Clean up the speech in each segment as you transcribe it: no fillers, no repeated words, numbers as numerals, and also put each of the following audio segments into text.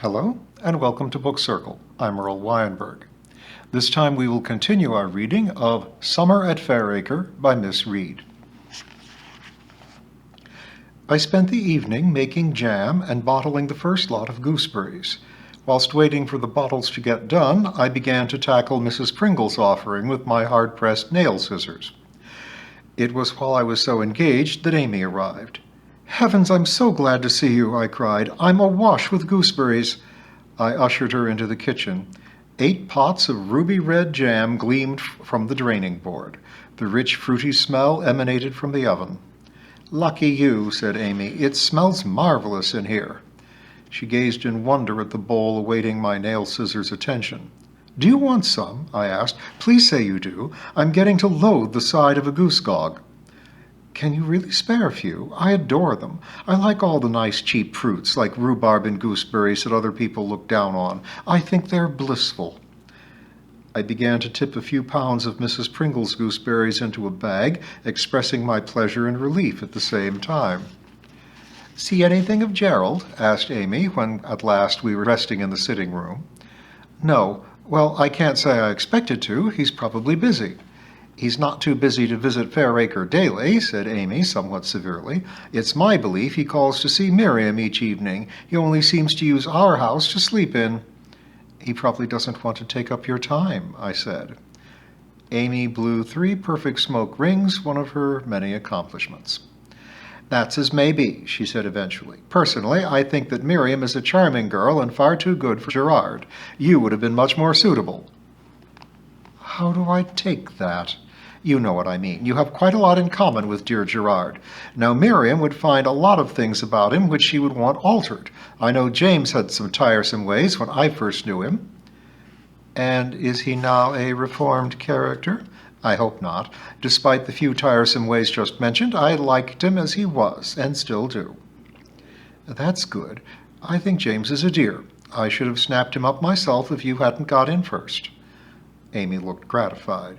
Hello, and welcome to Book Circle. I'm Earl Weinberg. This time we will continue our reading of Summer at Fairacre by Miss Reed. I spent the evening making jam and bottling the first lot of gooseberries. Whilst waiting for the bottles to get done, I began to tackle Mrs. Pringle's offering with my hard-pressed nail scissors. It was while I was so engaged that Amy arrived. "Heavens, I'm so glad to see you," I cried. "I'm awash with gooseberries." I ushered her into the kitchen. 8 pots of ruby-red jam gleamed from the draining board. The rich, fruity smell emanated from the oven. "Lucky you," said Amy. "It smells marvelous in here." She gazed in wonder at the bowl awaiting my nail scissors' attention. "Do you want some?" I asked. "Please say you do. I'm getting to loathe the side of a goose-gog." "Can you really spare a few? I adore them. I like all the nice cheap fruits, like rhubarb and gooseberries that other people look down on. I think they're blissful." I began to tip a few pounds of Mrs. Pringle's gooseberries into a bag, expressing my pleasure and relief at the same time. "See anything of Gerald?" asked Amy, when at last we were resting in the sitting room. "No. Well, I can't say I expected to. He's probably busy." "He's not too busy to visit Fairacre daily," said Amy somewhat severely. "It's my belief he calls to see Miriam each evening. He only seems to use our house to sleep in." "He probably doesn't want to take up your time," I said. Amy blew 3 perfect smoke rings, one of her many accomplishments. "That's as may be," she said eventually. "Personally, I think that Miriam is a charming girl and far too good for Gerard. You would have been much more suitable." "How do I take that?" "You know what I mean. You have quite a lot in common with dear Gerard. Now, Miriam would find a lot of things about him which she would want altered. I know James had some tiresome ways when I first knew him." "And is he now a reformed character?" "I hope not. Despite the few tiresome ways just mentioned, I liked him as he was, and still do." "That's good. I think James is a dear. I should have snapped him up myself if you hadn't got in first." Amy looked gratified.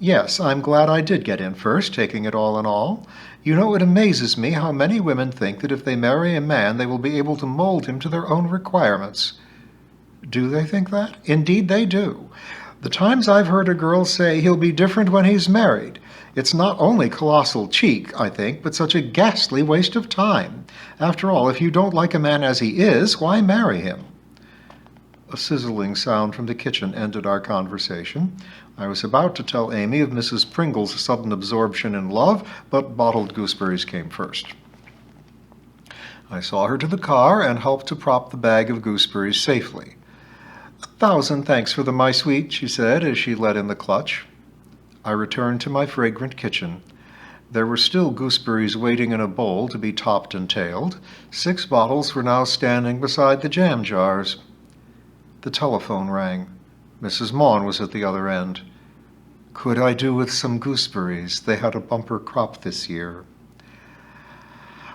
"Yes, I'm glad I did get in first, taking it all in all. You know, it amazes me how many women think that if they marry a man they will be able to mold him to their own requirements." "Do they think that?" "Indeed they do. The times I've heard a girl say he'll be different when he's married. It's not only colossal cheek, I think, but such a ghastly waste of time. After all, if you don't like a man as he is, why marry him?" A sizzling sound from the kitchen ended our conversation. I was about to tell Amy of Mrs. Pringle's sudden absorption in love, but bottled gooseberries came first. I saw her to the car and helped to prop the bag of gooseberries safely. "1,000 thanks for them, my sweet," she said as she let in the clutch. I returned to my fragrant kitchen. There were still gooseberries waiting in a bowl to be topped and tailed. 6 bottles were now standing beside the jam jars. The telephone rang. Mrs. Maughan was at the other end. "Could I do with some gooseberries? They had a bumper crop this year."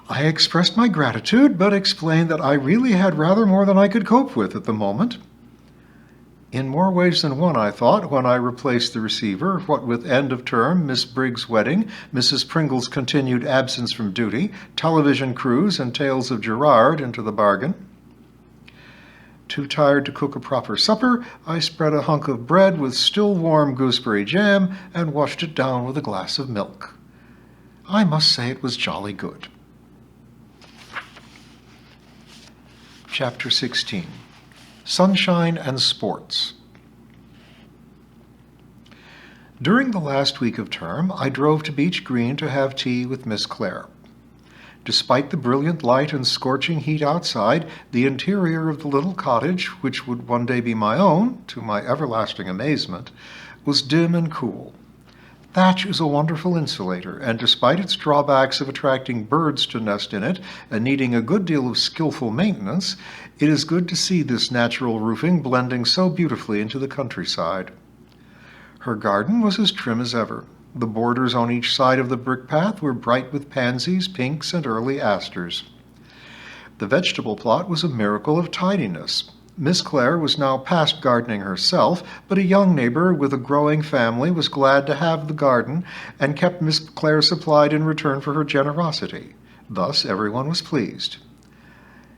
I expressed my gratitude, but explained that I really had rather more than I could cope with at the moment. In more ways than one, I thought, when I replaced the receiver, what with end of term, Miss Briggs' wedding, Mrs. Pringle's continued absence from duty, television crews, and tales of Gerard into the bargain. Too tired to cook a proper supper, I spread a hunk of bread with still warm gooseberry jam and washed it down with a glass of milk. I must say it was jolly good. Chapter 16. Sunshine and Sports. During the last week of term, I drove to Beech Green to have tea with Miss Clare. Despite the brilliant light and scorching heat outside, the interior of the little cottage, which would one day be my own, to my everlasting amazement, was dim and cool. Thatch is a wonderful insulator, and despite its drawbacks of attracting birds to nest in it and needing a good deal of skillful maintenance, it is good to see this natural roofing blending so beautifully into the countryside. Her garden was as trim as ever. The borders on each side of the brick path were bright with pansies, pinks, and early asters. The vegetable plot was a miracle of tidiness. Miss Clare was now past gardening herself, but a young neighbor with a growing family was glad to have the garden and kept Miss Clare supplied in return for her generosity. Thus everyone was pleased.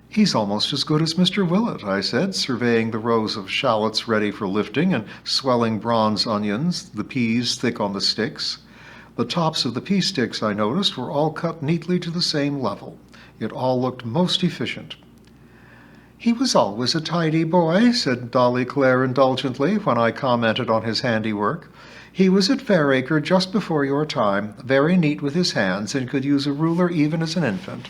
"He's almost as good as Mr. Willett," I said, surveying the rows of shallots ready for lifting and swelling bronze onions, the peas thick on the sticks. The tops of the pea sticks, I noticed, were all cut neatly to the same level. It all looked most efficient. "He was always a tidy boy," said Dolly Clare indulgently when I commented on his handiwork. "He was at Fairacre just before your time, very neat with his hands, and could use a ruler even as an infant."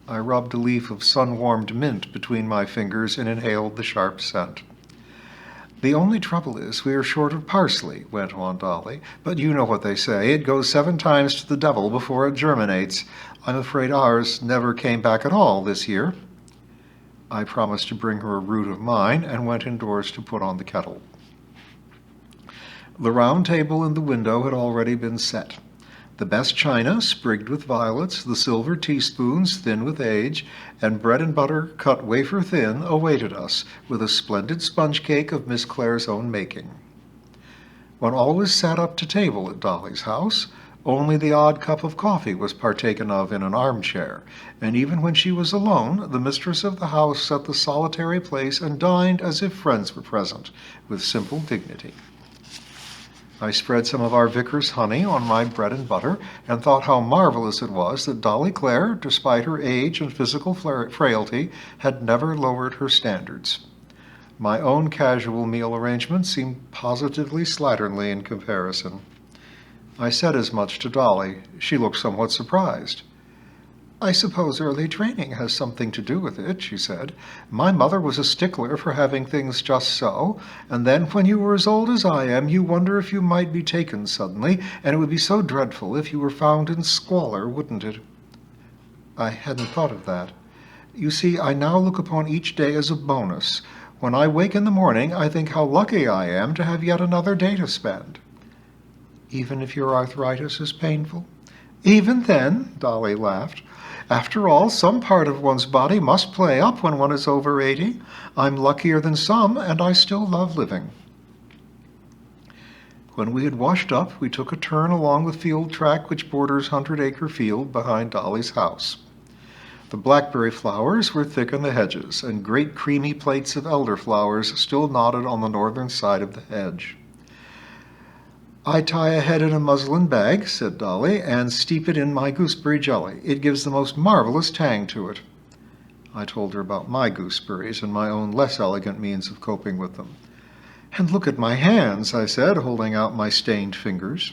I rubbed a leaf of sun-warmed mint between my fingers and inhaled the sharp scent. "The only trouble is we are short of parsley," went on Dolly. "But you know what they say, it goes 7 times to the devil before it germinates. I'm afraid ours never came back at all this year." I promised to bring her a root of mine and went indoors to put on the kettle. The round table in the window had already been set. The best china, sprigged with violets, the silver teaspoons, thin with age, and bread and butter cut wafer thin awaited us, with a splendid sponge cake of Miss Clare's own making. When all was sat up to table at Dolly's house, only the odd cup of coffee was partaken of in an armchair, and even when she was alone, the mistress of the house set the solitary place and dined as if friends were present, with simple dignity. I spread some of our vicar's honey on my bread and butter, and thought how marvelous it was that Dolly Clare, despite her age and physical frailty, had never lowered her standards. My own casual meal arrangements seemed positively slatternly in comparison. I said as much to Dolly. She looked somewhat surprised. "I suppose early training has something to do with it," she said. "My mother was a stickler for having things just so, and then when you were as old as I am, you wonder if you might be taken suddenly, and it would be so dreadful if you were found in squalor, wouldn't it?" I hadn't thought of that. You see, I now look upon each day as a bonus. When I wake in the morning, I think how lucky I am to have yet another day to spend. "Even if your arthritis is painful?" "Even then," Dolly laughed. "After all, some part of one's body must play up when one is over 80. I'm luckier than some, and I still love living." When we had washed up, we took a turn along the field track which borders 100-acre field behind Dolly's house. The blackberry flowers were thick in the hedges, and great creamy plates of elderflowers still nodded on the northern side of the hedge. "I tie a head in a muslin bag," said Dolly, "and steep it in my gooseberry jelly. It gives the most marvelous tang to it." I told her about my gooseberries and my own less elegant means of coping with them. "And look at my hands," I said, holding out my stained fingers.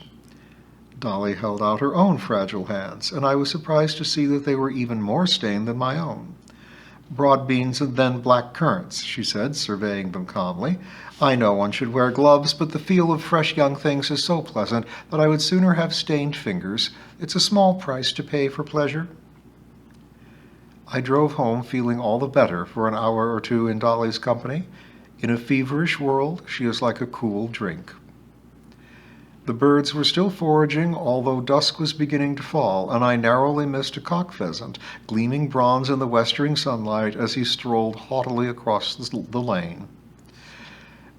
Dolly held out her own fragile hands, and I was surprised to see that they were even more stained than my own. "Broad beans and then black currants," she said, surveying them calmly. "I know one should wear gloves, but the feel of fresh young things is so pleasant that I would sooner have stained fingers. It's a small price to pay for pleasure." I drove home feeling all the better for an hour or two in Dolly's company. In a feverish world, she is like a cool drink. The birds were still foraging, although dusk was beginning to fall, and I narrowly missed a cock pheasant, gleaming bronze in the westering sunlight as he strolled haughtily across the lane.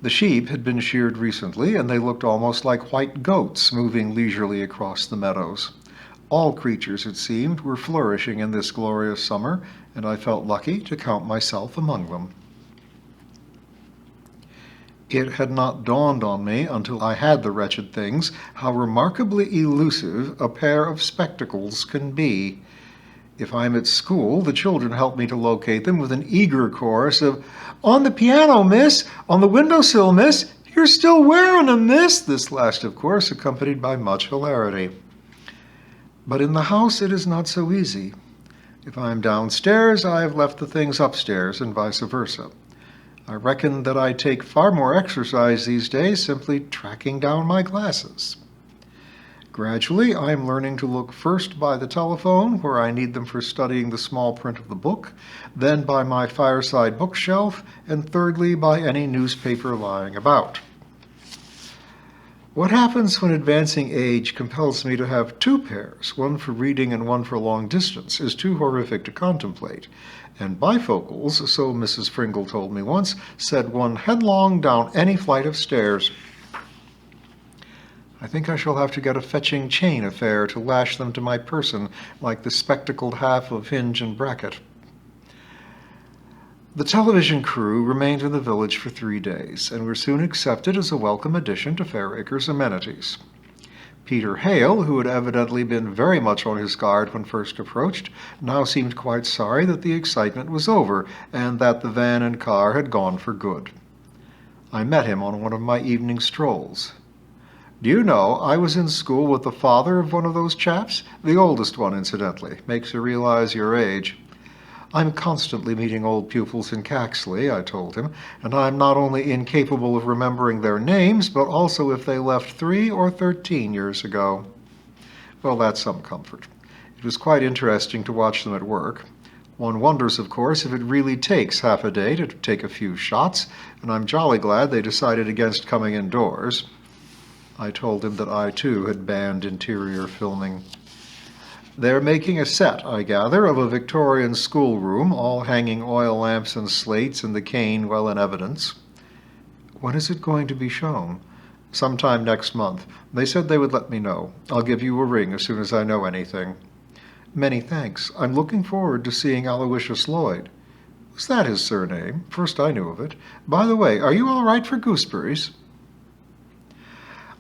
The sheep had been sheared recently, and they looked almost like white goats moving leisurely across the meadows. All creatures, it seemed, were flourishing in this glorious summer, and I felt lucky to count myself among them. It had not dawned on me until I had the wretched things how remarkably elusive a pair of spectacles can be. If I'm at school, the children help me to locate them with an eager chorus of, "On the piano, miss! On the windowsill, miss! You're still wearing 'em, miss!" This last, of course, accompanied by much hilarity. But in the house it is not so easy. If I am downstairs, I have left the things upstairs, and vice versa. I reckon that I take far more exercise these days simply tracking down my glasses. Gradually, I am learning to look first by the telephone, where I need them for studying the small print of the book, then by my fireside bookshelf, and thirdly by any newspaper lying about. What happens when advancing age compels me to have two pairs, one for reading and one for long distance, is too horrific to contemplate. And bifocals, so Mrs. Pringle told me once, said one headlong down any flight of stairs. I think I shall have to get a fetching chain affair to lash them to my person like the spectacled half of hinge and bracket. The television crew remained in the village for 3 days, and were soon accepted as a welcome addition to Fairacre's amenities. Peter Hale, who had evidently been very much on his guard when first approached, now seemed quite sorry that the excitement was over, and that the van and car had gone for good. I met him on one of my evening strolls. "Do you know, I was in school with the father of one of those chaps? The oldest one, incidentally. Makes you realize your age." "I'm constantly meeting old pupils in Caxley," I told him, "and I'm not only incapable of remembering their names, but also if they left 3 or 13 years ago." Well, that's some comfort. It was quite interesting to watch them at work. One wonders, of course, if it really takes half a day to take a few shots, and I'm jolly glad they decided against coming indoors. I told him that I, too, had banned interior filming. "They're making a set, I gather, of a Victorian schoolroom, all hanging oil lamps and slates and the cane well in evidence." "When is it going to be shown?" "Sometime next month. They said they would let me know. I'll give you a ring as soon as I know anything." "Many thanks. I'm looking forward to seeing Aloysius Lloyd." "Was that his surname? First I knew of it. By the way, are you all right for gooseberries?"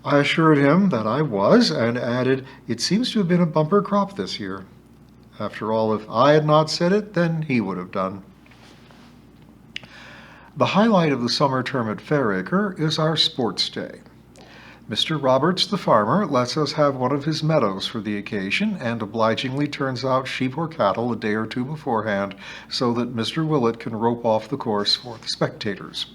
I assured him that I was, and added, "It seems to have been a bumper crop this year." After all, if I had not said it, then he would have done. The highlight of the summer term at Fairacre is our sports day. Mr. Roberts, the farmer, lets us have one of his meadows for the occasion, and obligingly turns out sheep or cattle a day or two beforehand, so that Mr. Willett can rope off the course for the spectators.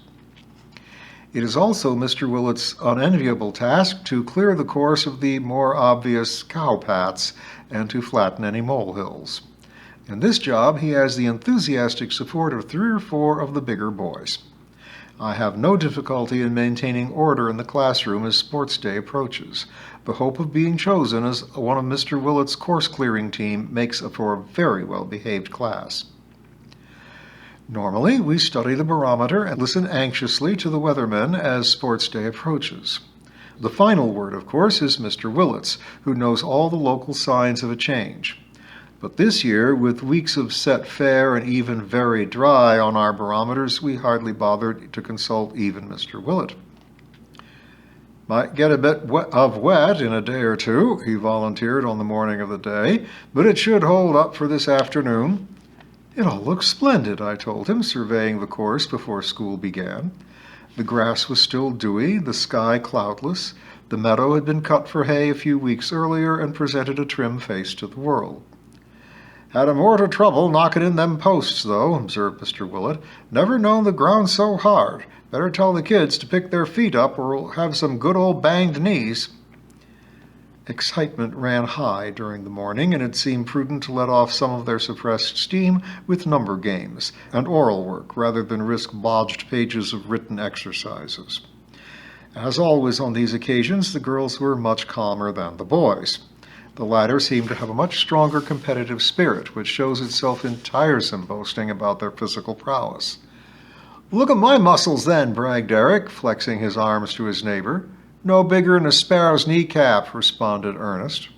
It is also Mr. Willett's unenviable task to clear the course of the more obvious cow-pats and to flatten any molehills. In this job he has the enthusiastic support of 3 or 4 of the bigger boys. I have no difficulty in maintaining order in the classroom as sports day approaches. The hope of being chosen as one of Mr. Willett's course-clearing team makes for a very well-behaved class. Normally, we study the barometer and listen anxiously to the weathermen as sports day approaches. The final word, of course, is Mr. Willett's, who knows all the local signs of a change. But this year, with weeks of set fair and even very dry on our barometers, we hardly bothered to consult even Mr. Willett. "Might get a bit of wet in a day or two," he volunteered on the morning of the day, "but it should hold up for this afternoon." "It all looks splendid," I told him, surveying the course before school began. The grass was still dewy, the sky cloudless. The meadow had been cut for hay a few weeks earlier and presented a trim face to the world. "Had a mortal trouble knocking in them posts, though," observed Mr. Willett. "Never known the ground so hard. Better tell the kids to pick their feet up or we'll have some good old banged knees." Excitement ran high during the morning, and it seemed prudent to let off some of their suppressed steam with number games and oral work rather than risk bodged pages of written exercises. As always on these occasions, the girls were much calmer than the boys. The latter seemed to have a much stronger competitive spirit, which shows itself in tiresome boasting about their physical prowess. "Look at my muscles, then," bragged Eric, flexing his arms to his neighbor. "No bigger than a sparrow's kneecap," responded Ernest.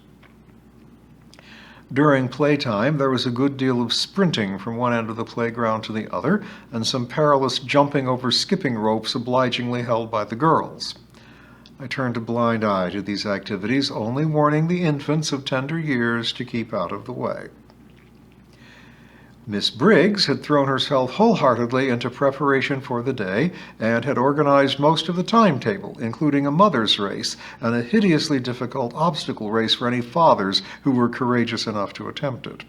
During playtime, there was a good deal of sprinting from one end of the playground to the other, and some perilous jumping over skipping ropes obligingly held by the girls. I turned a blind eye to these activities, only warning the infants of tender years to keep out of the way. Miss Briggs had thrown herself wholeheartedly into preparation for the day and had organized most of the timetable, including a mother's race and a hideously difficult obstacle race for any fathers who were courageous enough to attempt it.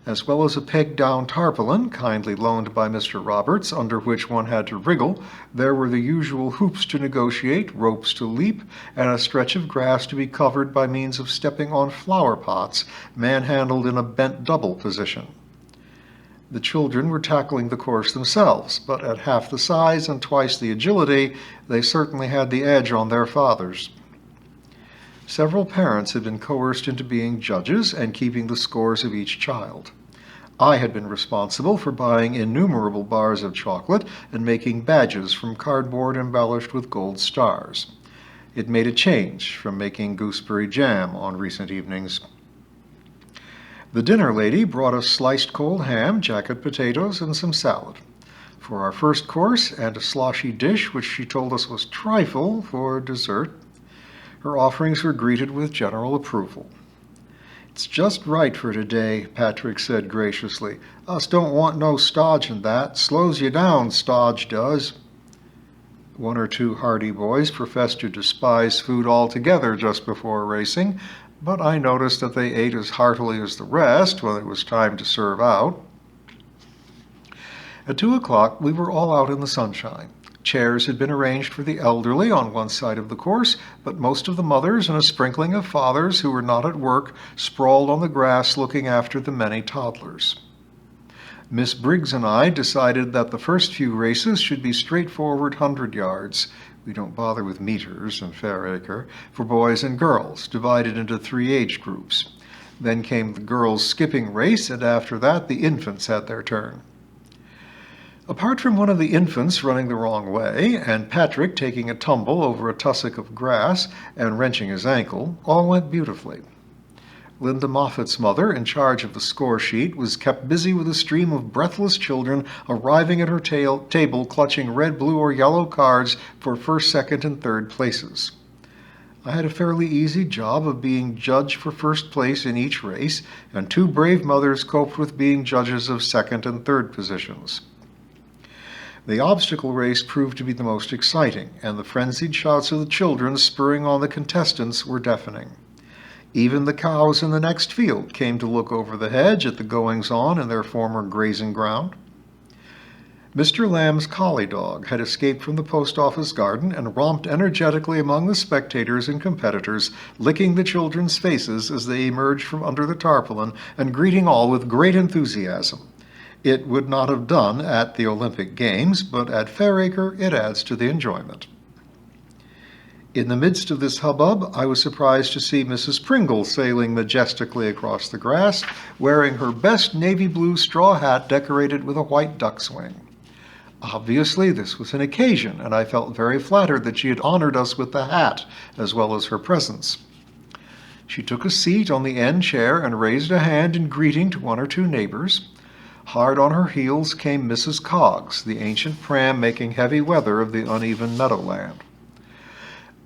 As well as a pegged-down tarpaulin, kindly loaned by Mr. Roberts, under which one had to wriggle, there were the usual hoops to negotiate, ropes to leap, and a stretch of grass to be covered by means of stepping on flower pots, manhandled in a bent double position. The children were tackling the course themselves, but at half the size and twice the agility, they certainly had the edge on their fathers. Several parents had been coerced into being judges and keeping the scores of each child. I had been responsible for buying innumerable bars of chocolate and making badges from cardboard embellished with gold stars. It made a change from making gooseberry jam on recent evenings. The dinner lady brought us sliced cold ham, jacket potatoes, and some salad. For our first course, and a sloshy dish which she told us was trifle for dessert, her offerings were greeted with general approval. "It's just right for today," Patrick said graciously. "Us don't want no stodge in that. Slows you down, stodge does." One or two hardy boys professed to despise food altogether just before racing, but I noticed that they ate as heartily as the rest when it was time to serve out. At 2 o'clock, we were all out in the sunshine. Chairs had been arranged for the elderly on one side of the course, but most of the mothers and a sprinkling of fathers who were not at work sprawled on the grass looking after the many toddlers. Miss Briggs and I decided that the first few races should be straightforward 100 yards. We don't bother with meters in Fairacre, for boys and girls, divided into 3 age groups. Then came the girls' skipping race, and after that the infants had their turn. Apart from one of the infants running the wrong way, and Patrick taking a tumble over a tussock of grass and wrenching his ankle, all went beautifully. Linda Moffat's mother, in charge of the score sheet, was kept busy with a stream of breathless children arriving at her table clutching red, blue, or yellow cards for first, second, and third places. I had a fairly easy job of being judge for first place in each race, and 2 brave mothers coped with being judges of second and third positions. The obstacle race proved to be the most exciting, and the frenzied shouts of the children spurring on the contestants were deafening. Even the cows in the next field came to look over the hedge at the goings-on in their former grazing ground. Mr. Lamb's collie dog had escaped from the post office garden and romped energetically among the spectators and competitors, licking the children's faces as they emerged from under the tarpaulin and greeting all with great enthusiasm. It would not have done at the Olympic Games, but at Fairacre it adds to the enjoyment. In the midst of this hubbub, I was surprised to see Mrs. Pringle sailing majestically across the grass, wearing her best navy blue straw hat decorated with a white duck's wing. Obviously, this was an occasion, and I felt very flattered that she had honored us with the hat, as well as her presence. She took a seat on the end chair and raised a hand in greeting to 1 or 2 neighbors. Hard on her heels came Mrs. Coggs, the ancient pram making heavy weather of the uneven meadowland.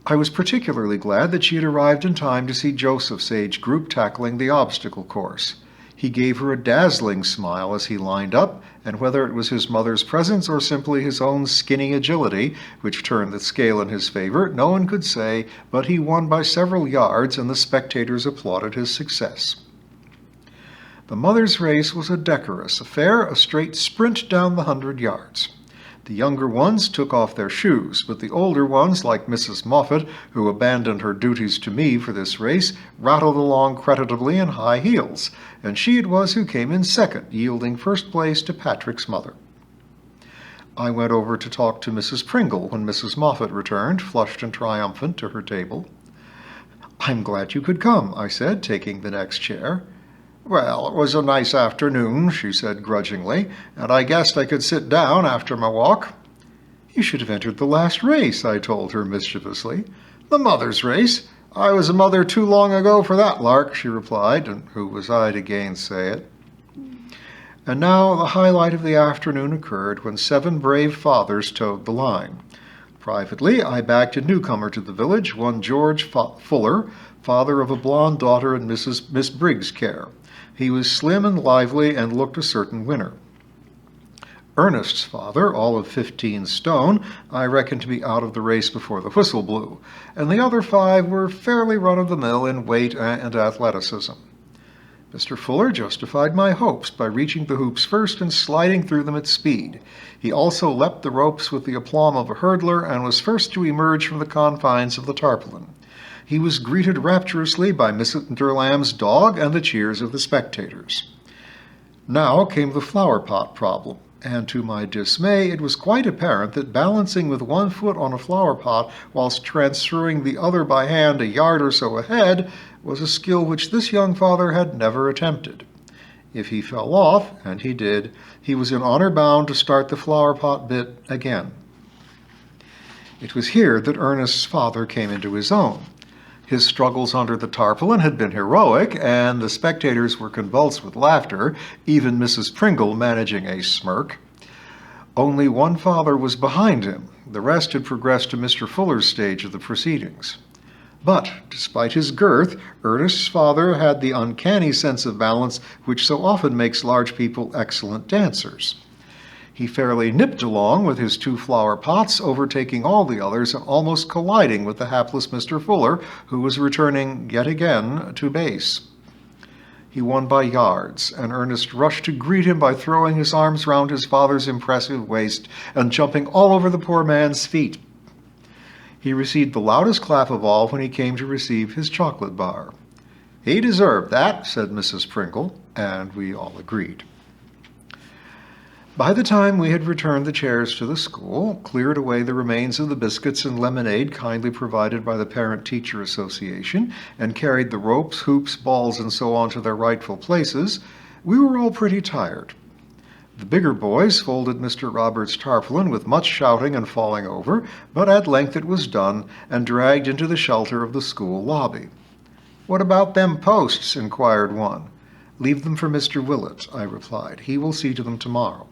I was particularly glad that she had arrived in time to see Joseph's age group tackling the obstacle course. He gave her a dazzling smile as he lined up, and whether it was his mother's presence or simply his own skinny agility, which turned the scale in his favor, no one could say, but he won by several yards, and the spectators applauded his success. The mother's race was a decorous affair, a straight sprint down the 100 yards. The younger ones took off their shoes, but the older ones, like Mrs. Moffat, who abandoned her duties to me for this race, rattled along creditably in high heels, and she it was who came in second, yielding first place to Patrick's mother. I went over to talk to Mrs. Pringle when Mrs. Moffat returned, flushed and triumphant, to her table. "I'm glad you could come," I said, taking the next chair. "Well, it was a nice afternoon," she said grudgingly, "and I guessed I could sit down after my walk." "You should have entered the last race," I told her mischievously. "The mother's race? I was a mother too long ago for that lark," she replied, and who was I to gainsay it? And now the highlight of the afternoon occurred when 7 brave fathers towed the line. Privately, I backed a newcomer to the village, one George Fuller, father of a blonde daughter in Miss Briggs' care. He was slim and lively and looked a certain winner. Ernest's father, all of 15 stone, I reckoned to be out of the race before the whistle blew, and the other 5 were fairly run-of-the-mill in weight and athleticism. Mr. Fuller justified my hopes by reaching the hoops first and sliding through them at speed. He also leapt the ropes with the aplomb of a hurdler and was first to emerge from the confines of the tarpaulin. He was greeted rapturously by Mr. Lamb's dog and the cheers of the spectators. Now came the flower pot problem, and to my dismay it was quite apparent that balancing with one foot on a flower pot whilst transferring the other by hand a yard or so ahead was a skill which this young father had never attempted. If he fell off, and he did, he was in honor bound to start the flower pot bit again. It was here that Ernest's father came into his own. His struggles under the tarpaulin had been heroic, and the spectators were convulsed with laughter, even Mrs. Pringle managing a smirk. Only one father was behind him. The rest had progressed to Mr. Fuller's stage of the proceedings. But, despite his girth, Ernest's father had the uncanny sense of balance which so often makes large people excellent dancers. He fairly nipped along with his 2 flower pots, overtaking all the others and almost colliding with the hapless Mr. Fuller, who was returning yet again to base. He won by yards, and Ernest rushed to greet him by throwing his arms round his father's impressive waist and jumping all over the poor man's feet. He received the loudest clap of all when he came to receive his chocolate bar. "He deserved that," said Mrs. Pringle, and we all agreed. By the time we had returned the chairs to the school, cleared away the remains of the biscuits and lemonade kindly provided by the Parent-Teacher Association, and carried the ropes, hoops, balls, and so on to their rightful places, we were all pretty tired. The bigger boys folded Mr. Roberts' tarpaulin with much shouting and falling over, but at length it was done and dragged into the shelter of the school lobby. "What about them posts?" inquired one. "Leave them for Mr. Willett," I replied. "He will see to them tomorrow."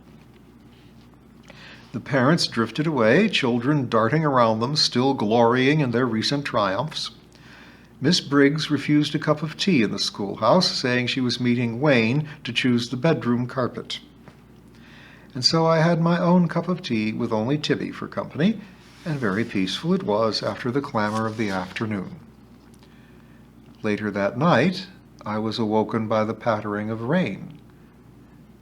The parents drifted away, children darting around them, still glorying in their recent triumphs. Miss Briggs refused a cup of tea in the schoolhouse, saying she was meeting Wayne to choose the bedroom carpet. And so I had my own cup of tea with only Tibby for company, and very peaceful it was after the clamor of the afternoon. Later that night, I was awoken by the pattering of rain.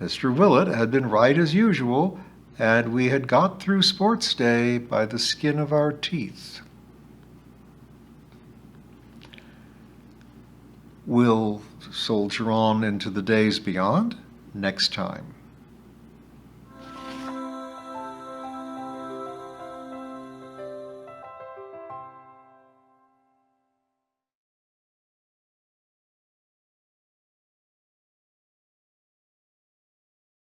Mr. Willett had been right as usual, and we had got through sports day by the skin of our teeth. We'll soldier on into the days beyond next time.